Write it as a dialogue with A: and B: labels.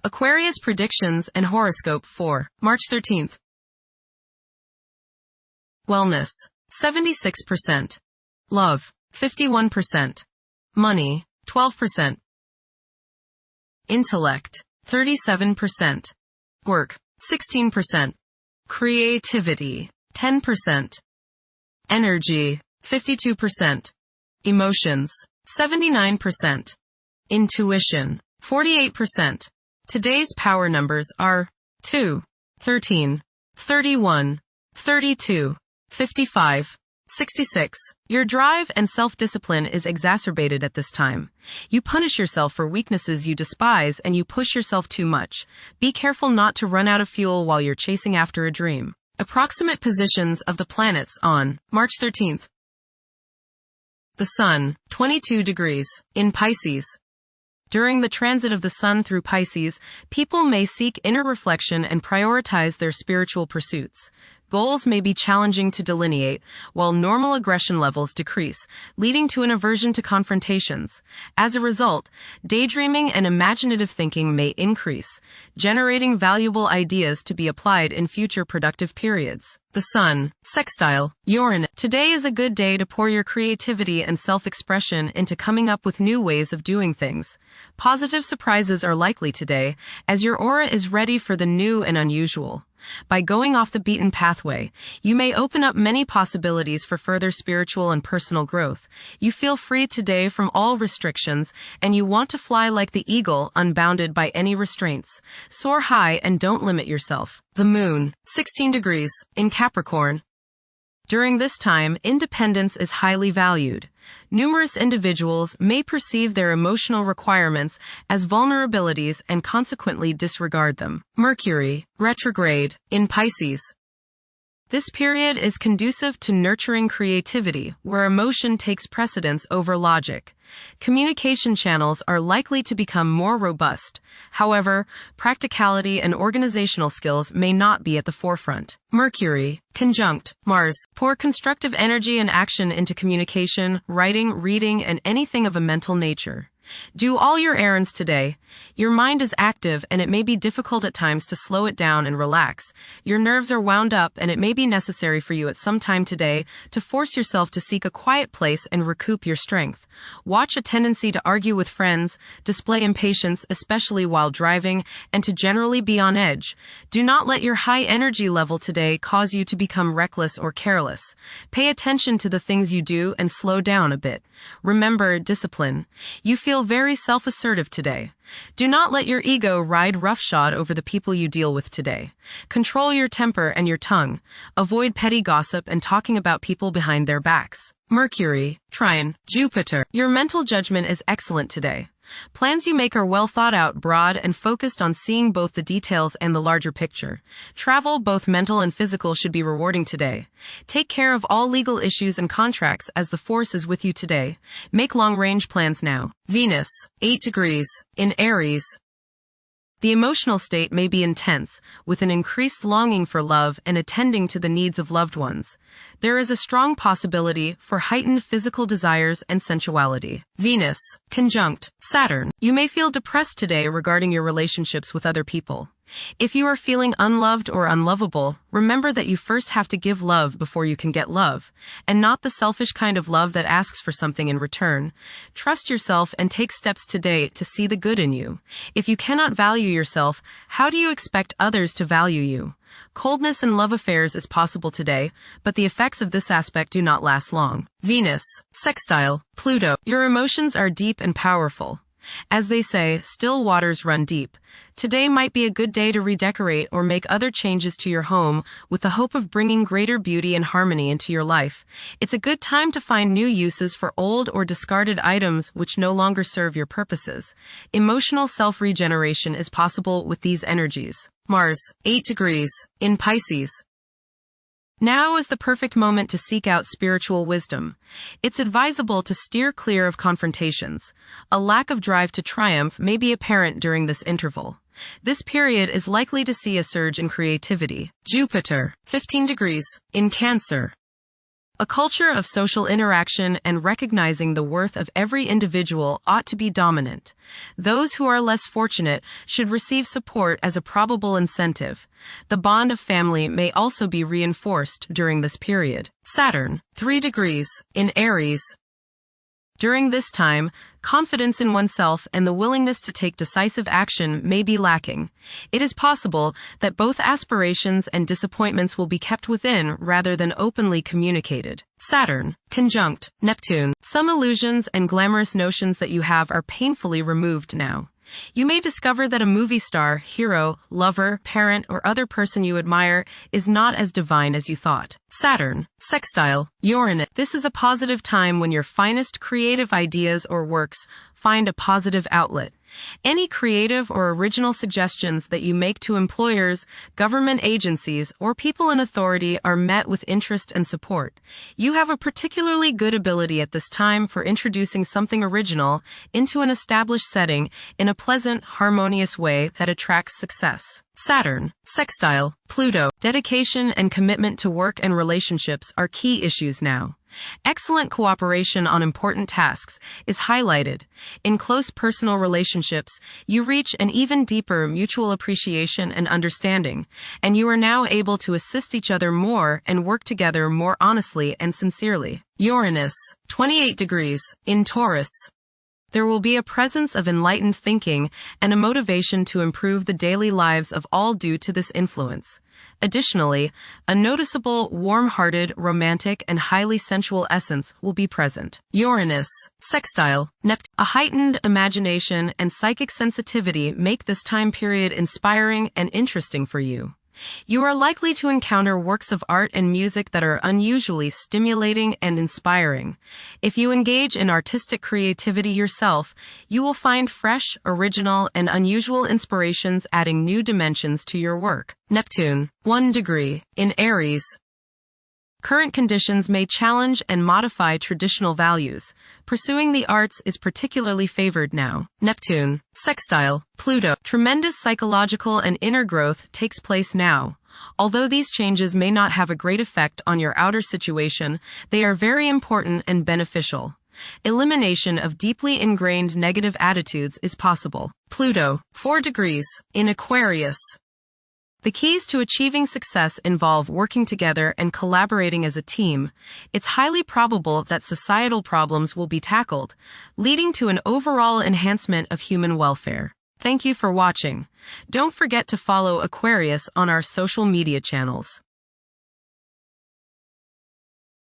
A: Aquarius predictions and horoscope for March 13th. Wellness, 76%. Love, 51%. Money, 12%. Intellect, 37%. Work, 16%. Creativity, 10%. Energy, 52%. Emotions, 79%. Intuition, 48%. Today's power numbers are 2, 13, 31, 32, 55, 66. Your drive and self-discipline is exacerbated at this time. You punish yourself for weaknesses you despise and you push yourself too much. Be careful not to run out of fuel while you're chasing after a dream. Approximate positions of the planets on March 13th. The Sun, 22 degrees, in Pisces. During the transit of the Sun through Pisces, people may seek inner reflection and prioritize their spiritual pursuits. Goals may be challenging to delineate, while normal aggression levels decrease, leading to an aversion to confrontations. As a result, daydreaming and imaginative thinking may increase, generating valuable ideas to be applied in future productive periods. The Sun, sextile, Uranus. Today is a good day to pour your creativity and self-expression into coming up with new ways of doing things. Positive surprises are likely today, as your aura is ready for the new and unusual. By going off the beaten pathway, you may open up many possibilities for further spiritual and personal growth. You feel free today from all restrictions, and you want to fly like the eagle, unbounded by any restraints. Soar high and don't limit yourself. The Moon, 16 degrees, in Capricorn. During this time, independence is highly valued. Numerous individuals may perceive their emotional requirements as vulnerabilities and consequently disregard them. Mercury, retrograde, in Pisces. This period is conducive to nurturing creativity, where emotion takes precedence over logic. Communication channels are likely to become more robust. However, practicality and organizational skills may not be at the forefront. Mercury, conjunct Mars. Pour constructive energy and action into communication, writing, reading, and anything of a mental nature. Do all your errands today. Your mind is active and it may be difficult at times to slow it down and relax. Your nerves are wound up and it may be necessary for you at some time today to force yourself to seek a quiet place and recoup your strength. Watch a tendency to argue with friends, display impatience, especially while driving, and to generally be on edge. Do not let your high energy level today cause you to become reckless or careless. Pay attention to the things you do and slow down a bit. Remember discipline. You feel very self-assertive today. Do not let your ego ride roughshod over the people you deal with today. Control your temper and your tongue. Avoid petty gossip and talking about people behind their backs. Mercury, trine, Jupiter. Your mental judgment is excellent today. Plans you make are well thought out, broad, and focused on seeing both the details and the larger picture. Travel, both mental and physical, should be rewarding today. Take care of all legal issues and contracts as the force is with you today. Make long-range plans now. Venus, 8 degrees, in Aries. The emotional state may be intense, with an increased longing for love and attending to the needs of loved ones. There is a strong possibility for heightened physical desires and sensuality. Venus, conjunct Saturn. You may feel depressed today regarding your relationships with other people. If you are feeling unloved or unlovable, remember that you first have to give love before you can get love, and not the selfish kind of love that asks for something in return. Trust yourself and take steps today to see the good in you. If you cannot value yourself, how do you expect others to value you? Coldness in love affairs is possible today, but the effects of this aspect do not last long. Venus, sextile, Pluto. Your emotions are deep and powerful. As they say, still waters run deep. Today might be a good day to redecorate or make other changes to your home with the hope of bringing greater beauty and harmony into your life. It's a good time to find new uses for old or discarded items which no longer serve your purposes. Emotional self-regeneration is possible with these energies. Mars, 8 degrees, in Pisces. Now is the perfect moment to seek out spiritual wisdom. It's advisable to steer clear of confrontations. A lack of drive to triumph may be apparent during this interval. This period is likely to see a surge in creativity. Jupiter, 15 degrees, in Cancer. A culture of social interaction and recognizing the worth of every individual ought to be dominant. Those who are less fortunate should receive support as a probable incentive. The bond of family may also be reinforced during this period. Saturn, 3 degrees, in Aries. During this time, confidence in oneself and the willingness to take decisive action may be lacking. It is possible that both aspirations and disappointments will be kept within rather than openly communicated. Saturn, conjunct Neptune. Some illusions and glamorous notions that you have are painfully removed now. You may discover that a movie star, hero, lover, parent, or other person you admire is not as divine as you thought. Saturn, sextile Uranus. This is a positive time when your finest creative ideas or works find a positive outlet. Any creative or original suggestions that you make to employers, government agencies, or people in authority are met with interest and support. You have a particularly good ability at this time for introducing something original into an established setting in a pleasant, harmonious way that attracts success. Saturn, sextile Pluto. Dedication and commitment to work and relationships are key issues now. Excellent cooperation on important tasks is highlighted. In close personal relationships, you reach an even deeper mutual appreciation and understanding, and you are now able to assist each other more and work together more honestly and sincerely. Uranus, 28 degrees, in Taurus. There will be a presence of enlightened thinking and a motivation to improve the daily lives of all due to this influence. Additionally, a noticeable, warm-hearted, romantic, and highly sensual essence will be present. Uranus, sextile Neptune. A heightened imagination and psychic sensitivity make this time period inspiring and interesting for you. You are likely to encounter works of art and music that are unusually stimulating and inspiring. If you engage in artistic creativity yourself, you will find fresh, original, and unusual inspirations adding new dimensions to your work. Neptune, 1 degree, in Aries. Current conditions may challenge and modify traditional values. Pursuing the arts is particularly favored now. Neptune, sextile Pluto. Tremendous psychological and inner growth takes place now. Although these changes may not have a great effect on your outer situation, they are very important and beneficial. Elimination of deeply ingrained negative attitudes is possible. Pluto, 4 degrees, in Aquarius. The keys to achieving success involve working together and collaborating as a team. It's highly probable that societal problems will be tackled, leading to an overall enhancement of human welfare. Thank you for watching. Don't forget to follow Aquarius on our social media channels.